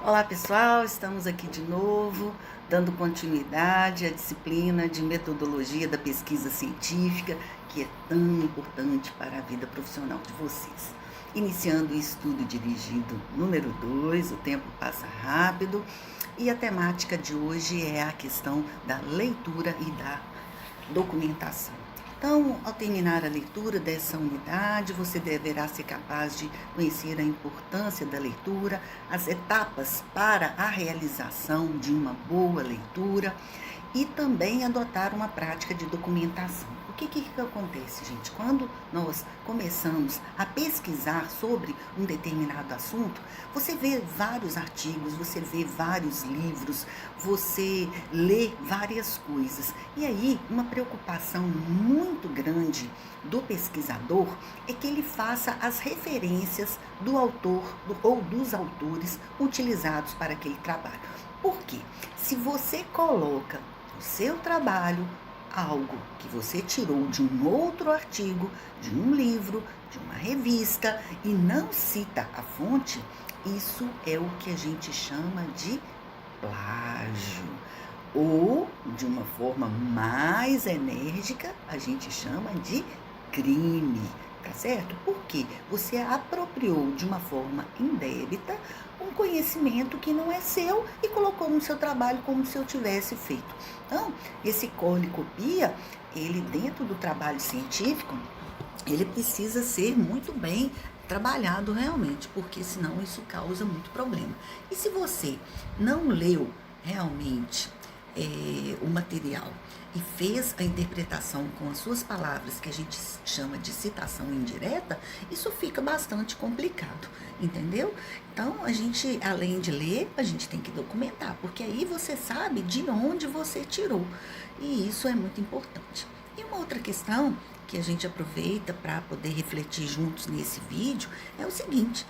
Olá pessoal, estamos aqui de novo, dando continuidade à disciplina de metodologia da pesquisa científica, que é tão importante para a vida profissional de vocês. Iniciando o estudo dirigido número 2, o tempo passa rápido, e a temática de hoje é a questão da leitura e da documentação. Então, ao terminar a leitura dessa unidade, você deverá ser capaz de conhecer a importância da leitura, as etapas para a realização de uma boa leitura e também adotar uma prática de documentação. O que acontece, gente? Quando nós começamos a pesquisar sobre um determinado assunto, você vê vários artigos, você vê vários livros, você lê várias coisas. E aí, uma preocupação muito grande do pesquisador é que ele faça as referências do autor ou dos autores utilizados para aquele trabalho. Por quê? Se você coloca no seu trabalho algo que você tirou de um outro artigo, de um livro, de uma revista e não cita a fonte, isso é o que a gente chama de plágio. Ou, de uma forma mais enérgica, a gente chama de crime, tá certo? Porque você apropriou de uma forma indébita um conhecimento que não é seu e colocou no seu trabalho como se eu tivesse feito. Então, esse cola e copia, ele dentro do trabalho científico, ele precisa ser muito bem trabalhado realmente, porque senão isso causa muito problema. E se você não leu realmente o material e fez a interpretação com as suas palavras, que a gente chama de citação indireta, isso fica bastante complicado, entendeu? Então, a gente, além de ler, a gente tem que documentar, porque aí você sabe de onde você tirou, e isso é muito importante. E uma outra questão que a gente aproveita para poder refletir juntos nesse vídeo é o seguinte: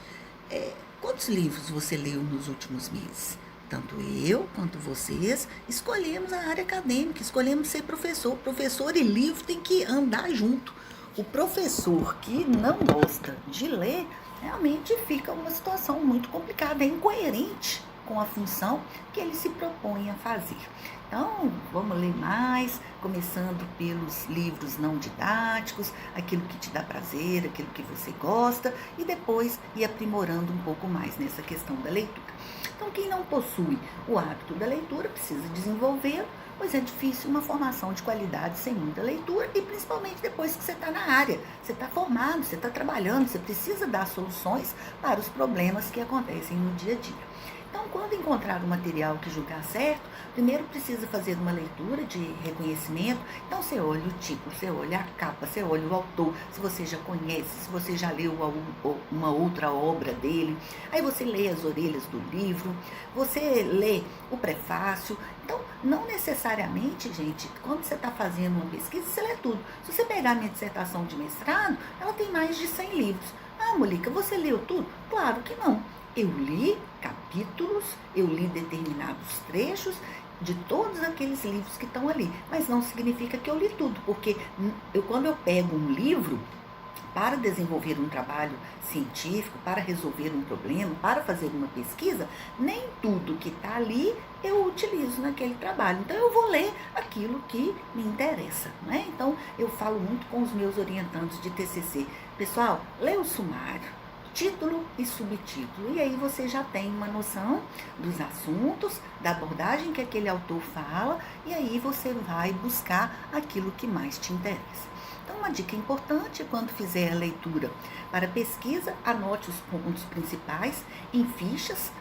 quantos livros você leu nos últimos meses? Tanto eu quanto vocês escolhemos a área acadêmica, escolhemos ser professor. Professor e livro tem que andar junto. O professor que não gosta de ler, realmente fica uma situação muito complicada, é incoerente com a função que ele se propõe a fazer. Então, vamos ler mais, começando pelos livros não didáticos, aquilo que te dá prazer, aquilo que você gosta, e depois ir aprimorando um pouco mais nessa questão da leitura. Então, quem não possui o hábito da leitura precisa desenvolvê-lo, pois é difícil uma formação de qualidade sem muita leitura, e principalmente depois que você está na área, você está formado, você está trabalhando, você precisa dar soluções para os problemas que acontecem no dia a dia. Então, quando encontrar um material que julgar certo, primeiro precisa fazer uma leitura de reconhecimento. Então, você olha o título, você olha a capa, você olha o autor, se você já conhece, se você já leu uma outra obra dele. Aí você lê as orelhas do livro, você lê o prefácio. Então, não necessariamente, gente, quando você está fazendo uma pesquisa, você lê tudo. Se você pegar a minha dissertação de mestrado, ela tem mais de 100 livros. Ah, Molica, você leu tudo? Claro que não. Eu li capítulos, eu li determinados trechos de todos aqueles livros que estão ali, mas não significa que eu li tudo, porque quando eu pego um livro para desenvolver um trabalho científico, para resolver um problema, para fazer uma pesquisa, nem tudo que está ali eu utilizo naquele trabalho. Então, eu vou ler aquilo que me interessa, né? Então, eu falo muito com os meus orientandos de TCC. Pessoal, lê o sumário, título e subtítulo, e aí você já tem uma noção dos assuntos, da abordagem que aquele autor fala, e aí você vai buscar aquilo que mais te interessa. Então, uma dica importante é quando fizer a leitura para pesquisa, anote os pontos principais em fichas,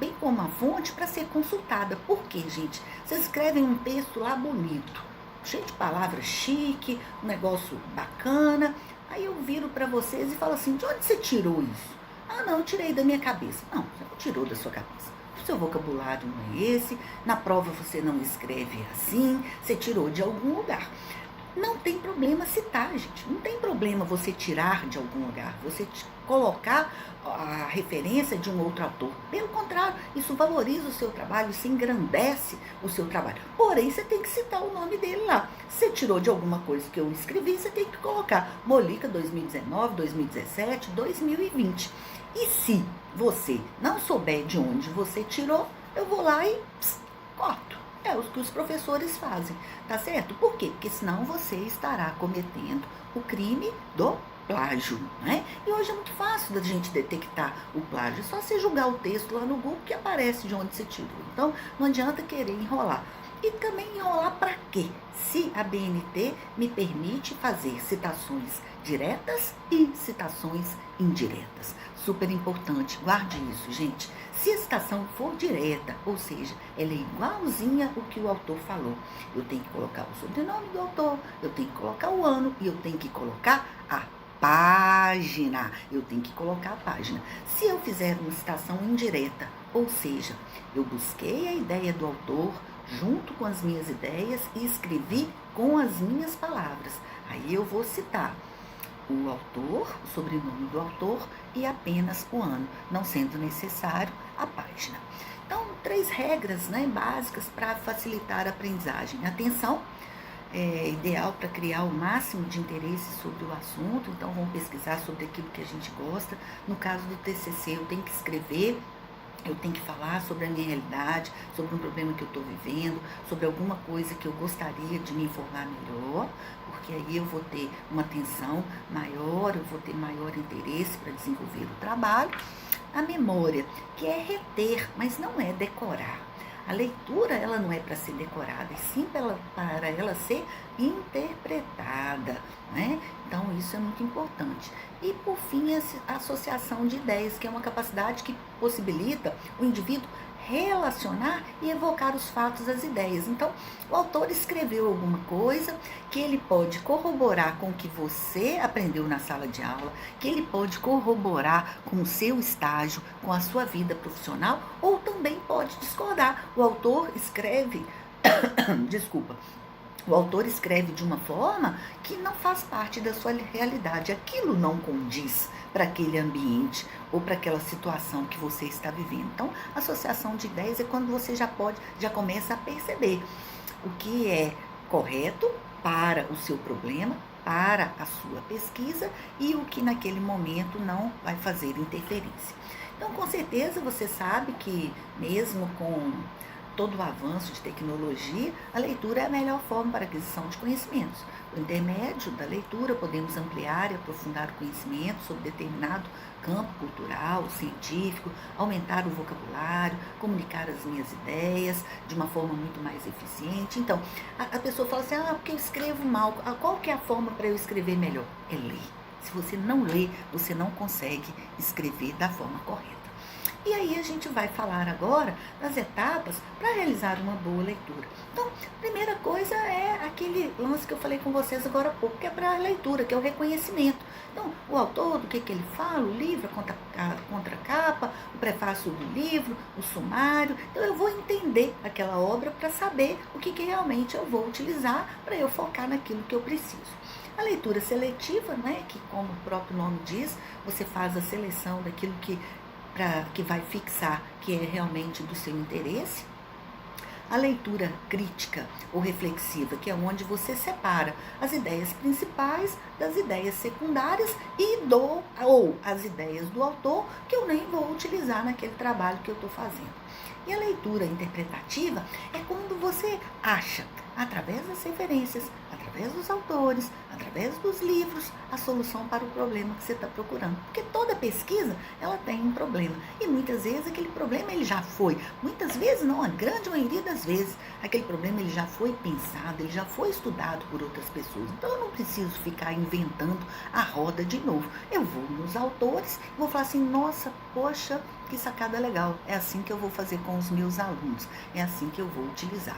bem como a fonte, para ser consultada. Por quê, gente? Vocês escrevem um texto lá bonito, cheio de palavras chique, um negócio bacana. Aí eu viro para vocês e falo assim: de onde você tirou isso? Ah, não, eu tirei da minha cabeça. Não, você não tirou da sua cabeça. O seu vocabulário não é esse, na prova você não escreve assim, você tirou de algum lugar. Não tem problema citar, gente. Não tem problema você tirar de algum lugar, você colocar a referência de um outro autor. Pelo contrário, isso valoriza o seu trabalho, isso engrandece o seu trabalho. Porém, você tem que citar o nome dele lá. Se você tirou de alguma coisa que eu escrevi, você tem que colocar Molica 2019, 2017, 2020. E se você não souber de onde você tirou, eu vou lá e corto. É o que os professores fazem, tá certo? Por quê? Porque senão você estará cometendo o crime do plágio, né? E hoje é muito fácil da gente detectar o plágio. É só você jogar o texto lá no Google que aparece de onde você tirou. Então, não adianta querer enrolar. E também enrolar para quê? Se a BNT me permite fazer citações diretas e citações indiretas. Super importante, guarde isso, gente. Se a citação for direta, ou seja, ela é igualzinha o que o autor falou, eu tenho que colocar o sobrenome do autor, eu tenho que colocar o ano e eu tenho que colocar a página. Eu tenho que colocar a página. Se eu fizer uma citação indireta, ou seja, eu busquei a ideia do autor junto com as minhas ideias e escrevi com as minhas palavras, aí eu vou citar o autor, o sobrenome do autor e apenas o ano, não sendo necessário a página. Então, 3 regras, né, básicas para facilitar a aprendizagem. Atenção, é ideal para criar o máximo de interesse sobre o assunto, então vamos pesquisar sobre aquilo que a gente gosta. No caso do TCC, eu tenho que escrever, eu tenho que falar sobre a minha realidade, sobre um problema que eu estou vivendo, sobre alguma coisa que eu gostaria de me informar melhor, porque aí eu vou ter uma atenção maior, eu vou ter maior interesse para desenvolver o trabalho. A memória, que é reter, mas não é decorar. A leitura, ela não é para ser decorada, e sim para ela ser interpretada, né? Então, isso é muito importante. E, por fim, a associação de ideias, que é uma capacidade que possibilita o indivíduo relacionar e evocar os fatos das ideias. Então, o autor escreveu alguma coisa que ele pode corroborar com o que você aprendeu na sala de aula, que ele pode corroborar com o seu estágio, com a sua vida profissional, ou também pode discordar. O autor escreve, desculpa, o autor escreve de uma forma que não faz parte da sua realidade. Aquilo não condiz para aquele ambiente ou para aquela situação que você está vivendo. Então, associação de ideias é quando você já começa a perceber o que é correto para o seu problema, para a sua pesquisa e o que naquele momento não vai fazer interferência. Então, com certeza você sabe que mesmo com todo o avanço de tecnologia, a leitura é a melhor forma para a aquisição de conhecimentos. Por intermédio da leitura, podemos ampliar e aprofundar o conhecimento sobre determinado campo cultural, científico, aumentar o vocabulário, comunicar as minhas ideias de uma forma muito mais eficiente. Então, a pessoa fala assim, porque eu escrevo mal. Qual que é a forma para eu escrever melhor? É ler. Se você não lê, você não consegue escrever da forma correta. E aí a gente vai falar agora das etapas para realizar uma boa leitura. Então, a primeira coisa é aquele lance que eu falei com vocês agora há pouco, que é para a leitura, que é o reconhecimento. Então, o autor, do que ele fala, o livro, a contracapa, o prefácio do livro, o sumário. Então, eu vou entender aquela obra para saber o que realmente eu vou utilizar para eu focar naquilo que eu preciso. A leitura seletiva, né, que como o próprio nome diz, você faz a seleção daquilo que vai fixar que é realmente do seu interesse. A leitura crítica ou reflexiva, que é onde você separa as ideias principais das ideias secundárias ou as ideias do autor que eu nem vou utilizar naquele trabalho que eu estou fazendo. E a leitura interpretativa é quando você acha, através das referências, através dos autores, através dos livros, a solução para o problema que você está procurando. Porque toda pesquisa, ela tem um problema. E muitas vezes aquele problema ele já foi. Muitas vezes não, a grande maioria das vezes, aquele problema ele já foi pensado, ele já foi estudado por outras pessoas. Então eu não preciso ficar inventando a roda de novo. Eu vou nos autores e vou falar assim, nossa, poxa, que sacada legal. É assim que eu vou fazer com os meus alunos. É assim que eu vou utilizar.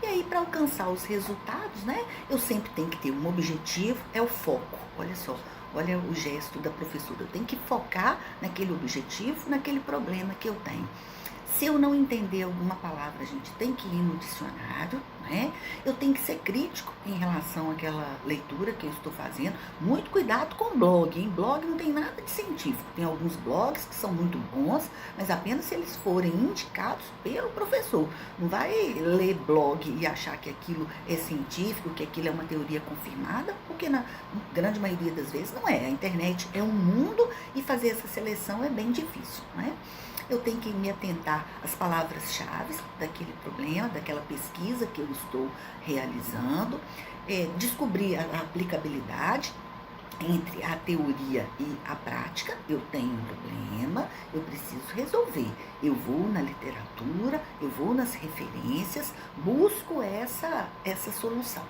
E aí, para alcançar os resultados, né, eu sempre tenho que ter um objetivo, é o foco. Olha só, olha o gesto da professora. Eu tenho que focar naquele objetivo, naquele problema que eu tenho. Se eu não entender alguma palavra, a gente tem que ir no dicionário, né? Eu tenho que ser crítico em relação àquela leitura que eu estou fazendo. Muito cuidado com blog, hein? Blog não tem nada de científico. Tem alguns blogs que são muito bons, mas apenas se eles forem indicados pelo professor. Não vai ler blog e achar que aquilo é científico, que aquilo é uma teoria confirmada, porque na grande maioria das vezes não é. A internet é um mundo e fazer essa seleção é bem difícil, né? Eu tenho que me atentar às palavras-chave daquele problema, daquela pesquisa que eu estou realizando, descobrir a aplicabilidade entre a teoria e a prática. Eu tenho um problema, eu preciso resolver. Eu vou na literatura, eu vou nas referências, busco essa solução.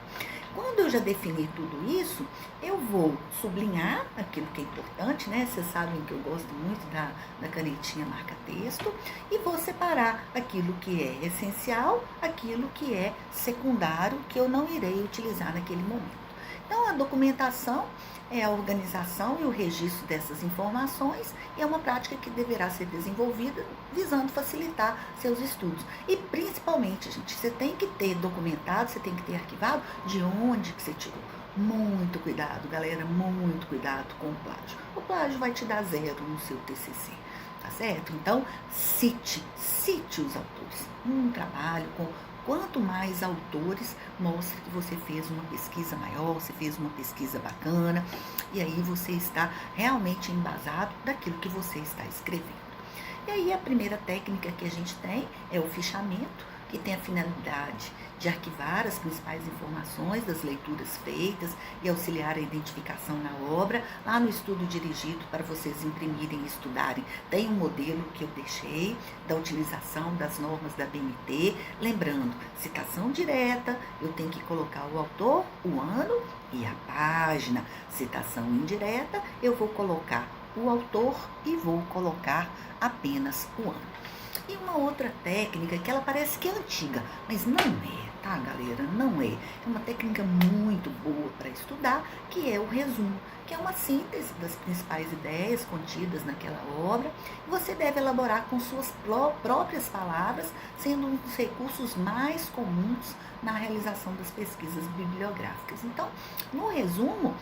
Quando eu já definir tudo isso, eu vou sublinhar aquilo que é importante, né? Vocês sabem que eu gosto muito da canetinha marca-texto, e vou separar aquilo que é essencial, aquilo que é secundário, que eu não irei utilizar naquele momento. Então, a documentação é a organização e o registro dessas informações, e é uma prática que deverá ser desenvolvida visando facilitar seus estudos. E principalmente, gente, você tem que ter documentado, você tem que ter arquivado de onde que você tirou. Muito cuidado, galera, muito cuidado com o plágio. O plágio vai te dar 0 no seu TCC, tá certo? Então, cite os autores. Um trabalho com quanto mais autores, mostra que você fez uma pesquisa maior, você fez uma pesquisa bacana, e aí você está realmente embasado daquilo que você está escrevendo. E aí a primeira técnica que a gente tem é o fichamento, que tem a finalidade de arquivar as principais informações das leituras feitas e auxiliar a identificação na obra. Lá no estudo dirigido para vocês imprimirem e estudarem, tem um modelo que eu deixei da utilização das normas da BNT. Lembrando, citação direta, eu tenho que colocar o autor, o ano e a página. Citação indireta, eu vou colocar o autor e vou colocar apenas o ano. E uma outra técnica que ela parece que é antiga, mas não é, tá, galera? Não é. É uma técnica muito boa para estudar, que é o resumo, que é uma síntese das principais ideias contidas naquela obra. Você deve elaborar com suas próprias palavras, sendo um dos recursos mais comuns na realização das pesquisas bibliográficas. Então, no resumo,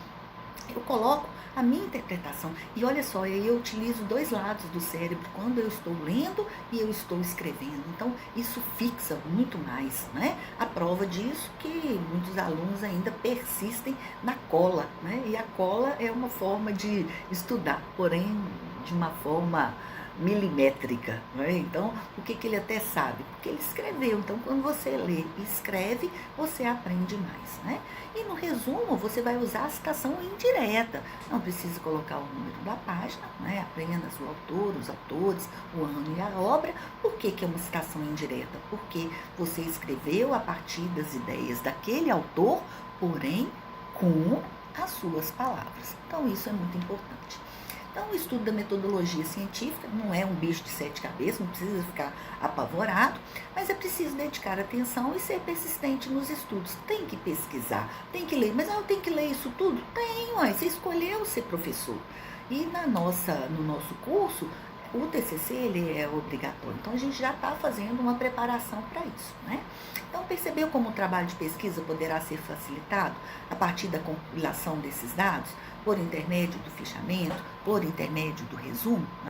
eu coloco a minha interpretação. E olha só, eu utilizo 2 lados do cérebro quando eu estou lendo e eu estou escrevendo. Então, isso fixa muito mais, né? A prova disso que muitos alunos ainda persistem na cola, né? E a cola é uma forma de estudar, porém de uma forma milimétrica, né? Então, o que ele até sabe? Porque ele escreveu. Então, quando você lê e escreve, você aprende mais, né? E no resumo, você vai usar a citação indireta. Não precisa colocar o número da página, né? Apenas o autor, os autores, o ano e a obra. Por que é uma citação indireta? Porque você escreveu a partir das ideias daquele autor, porém com as suas palavras. Então, isso é muito importante. Então, o estudo da metodologia científica não é um bicho de 7 cabeças, não precisa ficar apavorado, mas é preciso dedicar atenção e ser persistente nos estudos. Tem que pesquisar, tem que ler. Mas eu tenho que ler isso tudo? Tem, você escolheu ser professor. E no nosso curso, o TCC ele é obrigatório. Então, a gente já está fazendo uma preparação para isso, né? Então, percebeu como o trabalho de pesquisa poderá ser facilitado a partir da compilação desses dados, por intermédio do fichamento, por intermédio do resumo?